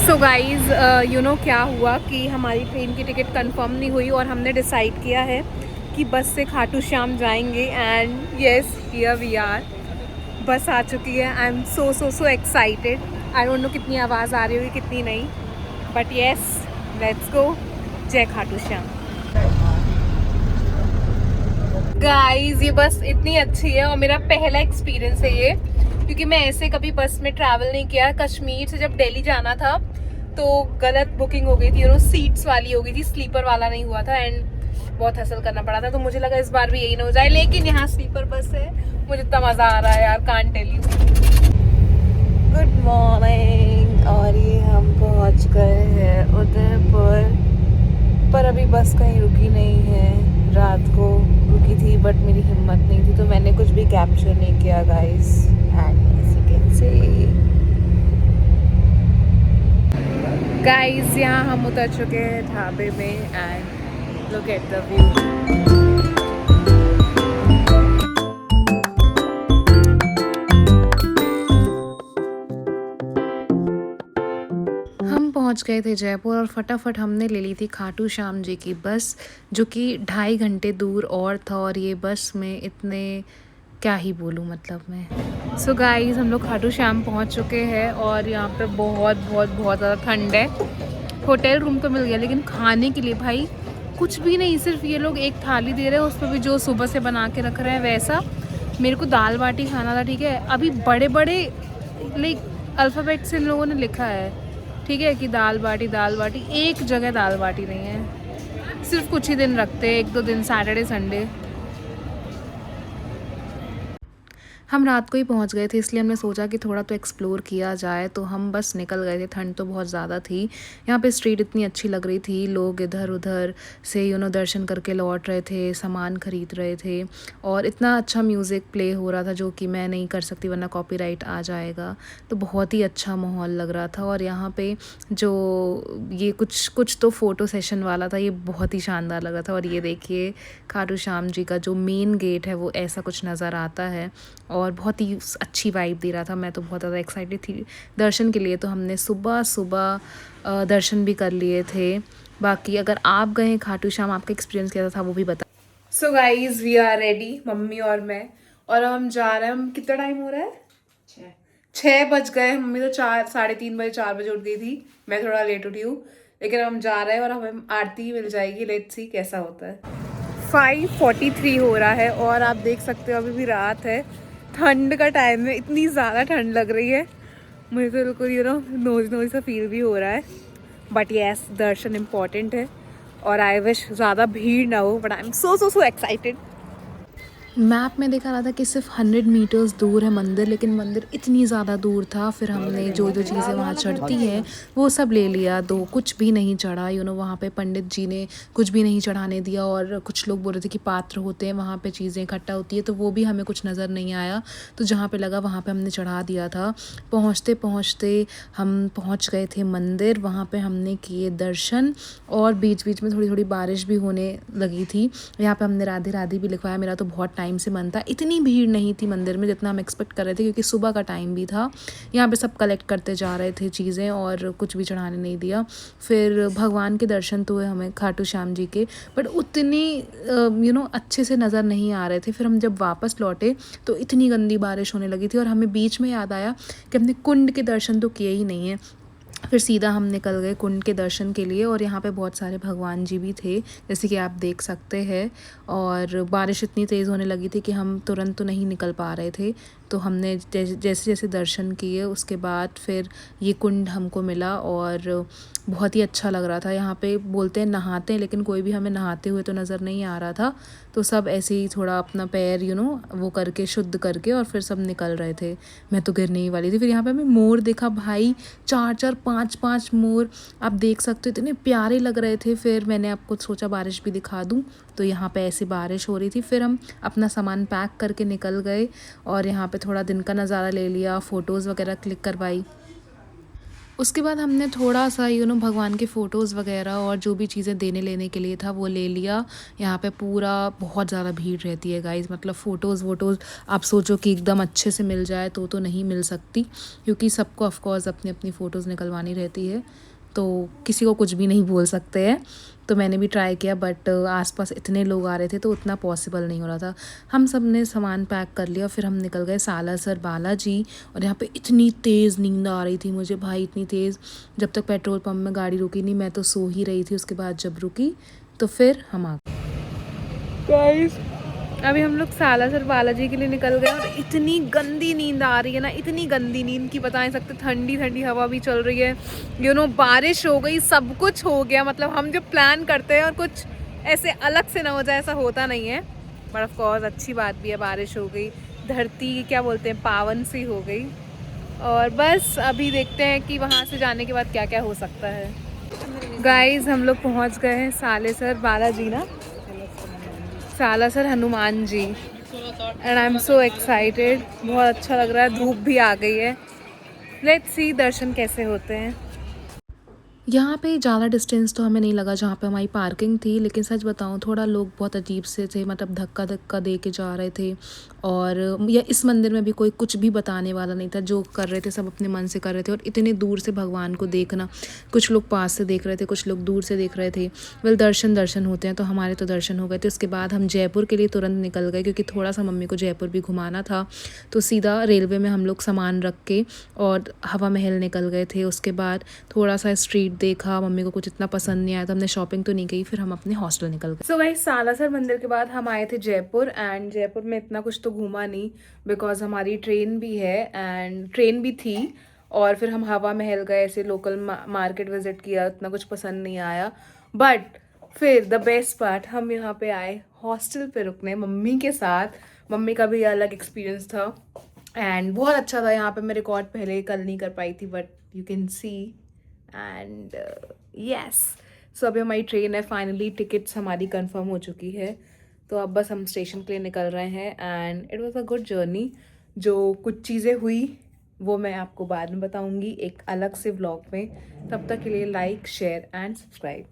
So guys you know क्या हुआ कि हमारी ट्रेन की टिकट कंफर्म नहीं हुई और हमने डिसाइड किया है कि बस से खाटू श्याम जाएंगे। And yes, here we are. Bus आ चुकी है। I am so excited. I don't know कितनी आवाज़ आ रही होगी कितनी नहीं, बट येस, लेट्स गो। जय खाटू श्याम। गाइज़ ये बस इतनी अच्छी है और मेरा पहला एक्सपीरियंस है ये, क्योंकि मैं ऐसे कभी बस में ट्रैवल नहीं किया। कश्मीर से जब दिल्ली जाना था तो गलत बुकिंग हो गई थी, यू नो, सीट्स वाली हो गई थी, स्लीपर वाला नहीं हुआ था एंड बहुत हसल करना पड़ा था। तो मुझे लगा इस बार भी यही ना हो जाए, लेकिन यहाँ स्लीपर बस है। मुझे इतना मज़ा आ रहा है यार, can't tell you. Good morning. और ये हम पहुँच गए हैं उदयपुर, पर अभी बस कहीं रुकी नहीं है। रात को रुकी थी बट मेरी हिम्मत नहीं थी तो मैंने कुछ भी कैप्चर नहीं किया guys. And as you can see guys, यहाँ हम उतर चुके हैं ढाबे में and look at the view. हम पहुंच गए थे जयपुर और फटाफट हमने ले ली थी खाटू श्याम जी की बस, जो कि 2.5 घंटे दूर और था। और ये बस में इतने क्या ही बोलूँ, मतलब मैं। सो गाइस, हम लोग खाटू श्याम पहुंच चुके हैं और यहाँ पे बहुत बहुत बहुत ज़्यादा ठंड है। होटल रूम तो मिल गया लेकिन खाने के लिए भाई कुछ भी नहीं। सिर्फ ये लोग एक थाली दे रहे हैं, उस पर भी जो सुबह से बना के रख रहे हैं वैसा। मेरे को दाल बाटी खाना था, ठीक है। अभी बड़े बड़े लाइक अल्फ़ाबेट से इन लोगों ने लिखा है, ठीक है, कि दाल बाटी। एक जगह दाल बाटी नहीं है, सिर्फ कुछ ही दिन रखते हैं, 1-2 दिन, सैटरडे संडे। हम रात को ही पहुंच गए थे, इसलिए हमने सोचा कि थोड़ा तो एक्सप्लोर किया जाए, तो हम बस निकल गए थे। ठंड तो बहुत ज़्यादा थी। यहाँ पे स्ट्रीट इतनी अच्छी लग रही थी, लोग इधर उधर से दर्शन करके लौट रहे थे, सामान खरीद रहे थे और इतना अच्छा म्यूज़िक प्ले हो रहा था, जो कि मैं नहीं कर सकती वरना कॉपीराइट आ जाएगा। तो बहुत ही अच्छा माहौल लग रहा था। और यहाँ पे जो ये कुछ तो फ़ोटो सेशन वाला था, ये बहुत ही शानदार लग रहा था। और ये देखिए, खाटू श्याम जी का जो मेन गेट है वो ऐसा कुछ नज़र आता है और बहुत ही अच्छी वाइब दे रहा था। मैं तो बहुत ज़्यादा एक्साइटेड थी दर्शन के लिए। तो हमने सुबह दर्शन भी कर लिए थे। बाकी अगर आप गए खाटू श्याम, आपका एक्सपीरियंस कैसा था वो भी बता। So guys, we are ready, mummy और मैं, और हम जा रहे हैं। हम कितना टाइम हो रहा है? 6 बज गए। मम्मी तो 3:30 बजे 4 बजे उठ गई थी, मैं थोड़ा लेट उठी हूँ। लेकिन हम जा रहे हैं और हमें आरती मिल जाएगी। लेट्स सी कैसा होता है। 5:43 हो रहा है और आप देख सकते हो अभी भी रात है। ठंड का टाइम है, इतनी ज़्यादा ठंड लग रही है, मुझे तो बिल्कुल नोज सा फील भी हो रहा है। बट येस, दर्शन इम्पॉर्टेंट है और आई विश ज़्यादा भीड़ ना हो, but I am so excited. Map में दिखा रहा था कि सिर्फ 100 मीटर्स दूर है मंदिर, लेकिन मंदिर इतनी ज़्यादा दूर था। फिर हमने जो चीज़ें वहाँ चढ़ती हैं वो सब ले लिया, दो कुछ भी नहीं चढ़ा। वहाँ पे पंडित जी ने कुछ भी नहीं चढ़ाने दिया। और कुछ लोग बोल रहे थे कि पात्र होते हैं, वहाँ पे चीज़ें इकट्ठा होती है, तो वो भी हमें कुछ नज़र नहीं आया। तो जहाँ पे लगा वहाँ पे हमने चढ़ा दिया था। पहुँचते पहुँचते हम पहुँच गए थे मंदिर। वहाँ पे हमने किए दर्शन और बीच बीच में थोड़ी थोड़ी बारिश भी होने लगी थी। यहाँ पे हमने राधे राधे भी लिखवाया। मेरा तो बहुत टाइम से मन था। इतनी भीड़ नहीं थी मंदिर में जितना हम एक्सपेक्ट कर रहे थे, क्योंकि सुबह का टाइम भी था। यहाँ पे सब कलेक्ट करते जा रहे थे चीज़ें और कुछ भी चढ़ाने नहीं दिया। फिर भगवान के दर्शन तो हुए हमें खाटू श्याम जी के, बट उतनी अच्छे से नज़र नहीं आ रहे थे। फिर हम जब वापस लौटे तो इतनी गंदी बारिश होने लगी थी और हमें बीच में याद आया कि हमने कुंड के दर्शन तो किए ही नहीं है। फिर सीधा हम निकल गए कुंड के दर्शन के लिए। और यहाँ पे बहुत सारे भगवान जी भी थे, जैसे कि आप देख सकते हैं। और बारिश इतनी तेज़ होने लगी थी कि हम तुरंत तो नहीं निकल पा रहे थे। तो हमने जैसे जैसे दर्शन किए उसके बाद फिर ये कुंड हमको मिला और बहुत ही अच्छा लग रहा था। यहाँ पे बोलते हैं नहाते हैं, लेकिन कोई भी हमें नहाते हुए तो नज़र नहीं आ रहा था। तो सब ऐसे ही थोड़ा अपना पैर वो करके शुद्ध करके और फिर सब निकल रहे थे। मैं तो गिरने ही वाली थी। फिर यहाँ पे हमें मोर देखा भाई, 4-4 5-5 मोर आप देख सकते हो, इतने प्यारे लग रहे थे। फिर मैंने आपको सोचा बारिश भी दिखा दूँ, तो यहाँ पे ऐसी बारिश हो रही थी। फिर हम अपना सामान पैक करके निकल गए और यहाँ पे थोड़ा दिन का नज़ारा ले लिया, फ़ोटोज़ वगैरह क्लिक करवाई। उसके बाद हमने थोड़ा-सा भगवान के फ़ोटोज़ वग़ैरह और जो भी चीज़ें देने लेने के लिए था वो ले लिया। यहाँ पे पूरा बहुत ज़्यादा भीड़ रहती है गाइज़, मतलब फ़ोटोज़ वोटोज़ आप सोचो कि एकदम अच्छे से मिल जाए तो नहीं मिल सकती, क्योंकि सबको ऑफ़ कोर्स अपनी-अपनी फ़ोटोज़ निकलवानी रहती है, तो किसी को कुछ भी नहीं बोल सकते हैं। तो मैंने भी ट्राई किया, बट आसपास इतने लोग आ रहे थे तो उतना पॉसिबल नहीं हो रहा था। हम सब ने सामान पैक कर लिया, फिर हम निकल गए सालासर बालाजी। और यहाँ पे इतनी तेज़ नींद आ रही थी मुझे भाई, इतनी तेज़, जब तक पेट्रोल पंप में गाड़ी रुकी नहीं मैं तो सो ही रही थी। उसके बाद जब रुकी तो फिर हम आ गाइस, अभी हम लोग सालासर बालाजी के लिए निकल गए और इतनी गंदी नींद आ रही है ना, इतनी गंदी नींद की बता नहीं सकते। ठंडी ठंडी हवा भी चल रही है, बारिश हो गई, सब कुछ हो गया। मतलब हम जो प्लान करते हैं और कुछ ऐसे अलग से ना हो जाए, ऐसा होता नहीं है। बट ऑफ कोर्स अच्छी बात भी है, बारिश हो गई, धरती क्या बोलते हैं, पावन सी हो गई। और बस अभी देखते हैं कि वहाँ से जाने के बाद क्या क्या हो सकता है। गाइस हम लोग पहुँच गए हैं सालासर बालाजी ना, Salasar Hanuman ji, and I am so excited. बहुत अच्छा लग रहा है, धूप भी आ गई है। लेट्स सी दर्शन कैसे होते हैं। यहाँ पे ज़्यादा डिस्टेंस तो हमें नहीं लगा जहाँ पे हमारी पार्किंग थी, लेकिन सच बताऊँ थोड़ा लोग बहुत अजीब से थे, मतलब धक्का धक्का दे के जा रहे थे। और या इस मंदिर में भी कोई कुछ भी बताने वाला नहीं था, जो कर रहे थे सब अपने मन से कर रहे थे। और इतने दूर से भगवान को देखना, कुछ लोग पास से देख रहे थे, कुछ लोग दूर से देख रहे थे। वेल दर्शन होते हैं, तो हमारे तो दर्शन हो गए थे। उसके बाद हम जयपुर के लिए तुरंत निकल गए, क्योंकि थोड़ा सा मम्मी को जयपुर भी घुमाना था। तो सीधा रेलवे में हम लोग सामान रख के और हवा महल निकल गए थे। उसके बाद थोड़ा सा स्ट्रीट देखा, मम्मी को कुछ इतना पसंद नहीं आया तो हमने शॉपिंग तो नहीं की, फिर हम अपने हॉस्टल निकल गए। सो गाइस सालासर मंदिर के बाद हम आए थे जयपुर, एंड जयपुर में इतना कुछ तो घूमा नहीं, बिकॉज हमारी ट्रेन भी है एंड ट्रेन भी थी। और फिर हम हवा महल गए, ऐसे लोकल मार्केट विजिट किया, उतना कुछ पसंद नहीं आया। बट फिर द बेस्ट पार्ट, हम यहाँ पे आए हॉस्टल पे रुकने मम्मी के साथ। मम्मी का भी अलग एक्सपीरियंस था एंड बहुत अच्छा था। यहाँ पे मैं रिकॉर्ड पहले कल नहीं कर पाई थी, but you can see. And yes, so अभी हमारी ट्रेन है, फाइनली टिकट्स हमारी कंफर्म हो चुकी है। तो अब बस हम स्टेशन के लिए निकल रहे हैं and it was a good journey. जो कुछ चीज़ें हुई वो मैं आपको बाद में बताऊंगी एक अलग से व्लॉग में। तब तक के लिए like, share and subscribe.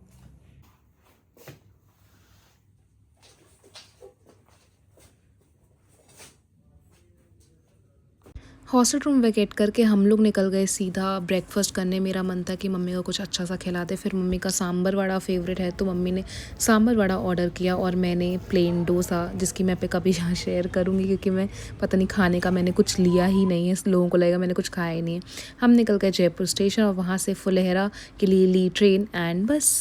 Hostel room vacate करके हम लोग निकल गए सीधा ब्रेकफास्ट करने। मेरा मन था कि मम्मी को कुछ अच्छा सा खिला दे, फिर मम्मी का सांभर वड़ा फेवरेट है तो मम्मी ने सांभर वड़ा ऑर्डर किया और मैंने प्लेन डोसा, जिसकी मैं पे कभी यहाँ शेयर करूँगी, क्योंकि मैं पता नहीं खाने का मैंने कुछ लिया ही नहीं है, लोगों को लगेगा मैंने कुछ खाया ही नहीं है। हम निकल गए जयपुर स्टेशन और वहाँ से फुलेहरा के लिए ली ट्रेन एंड बस।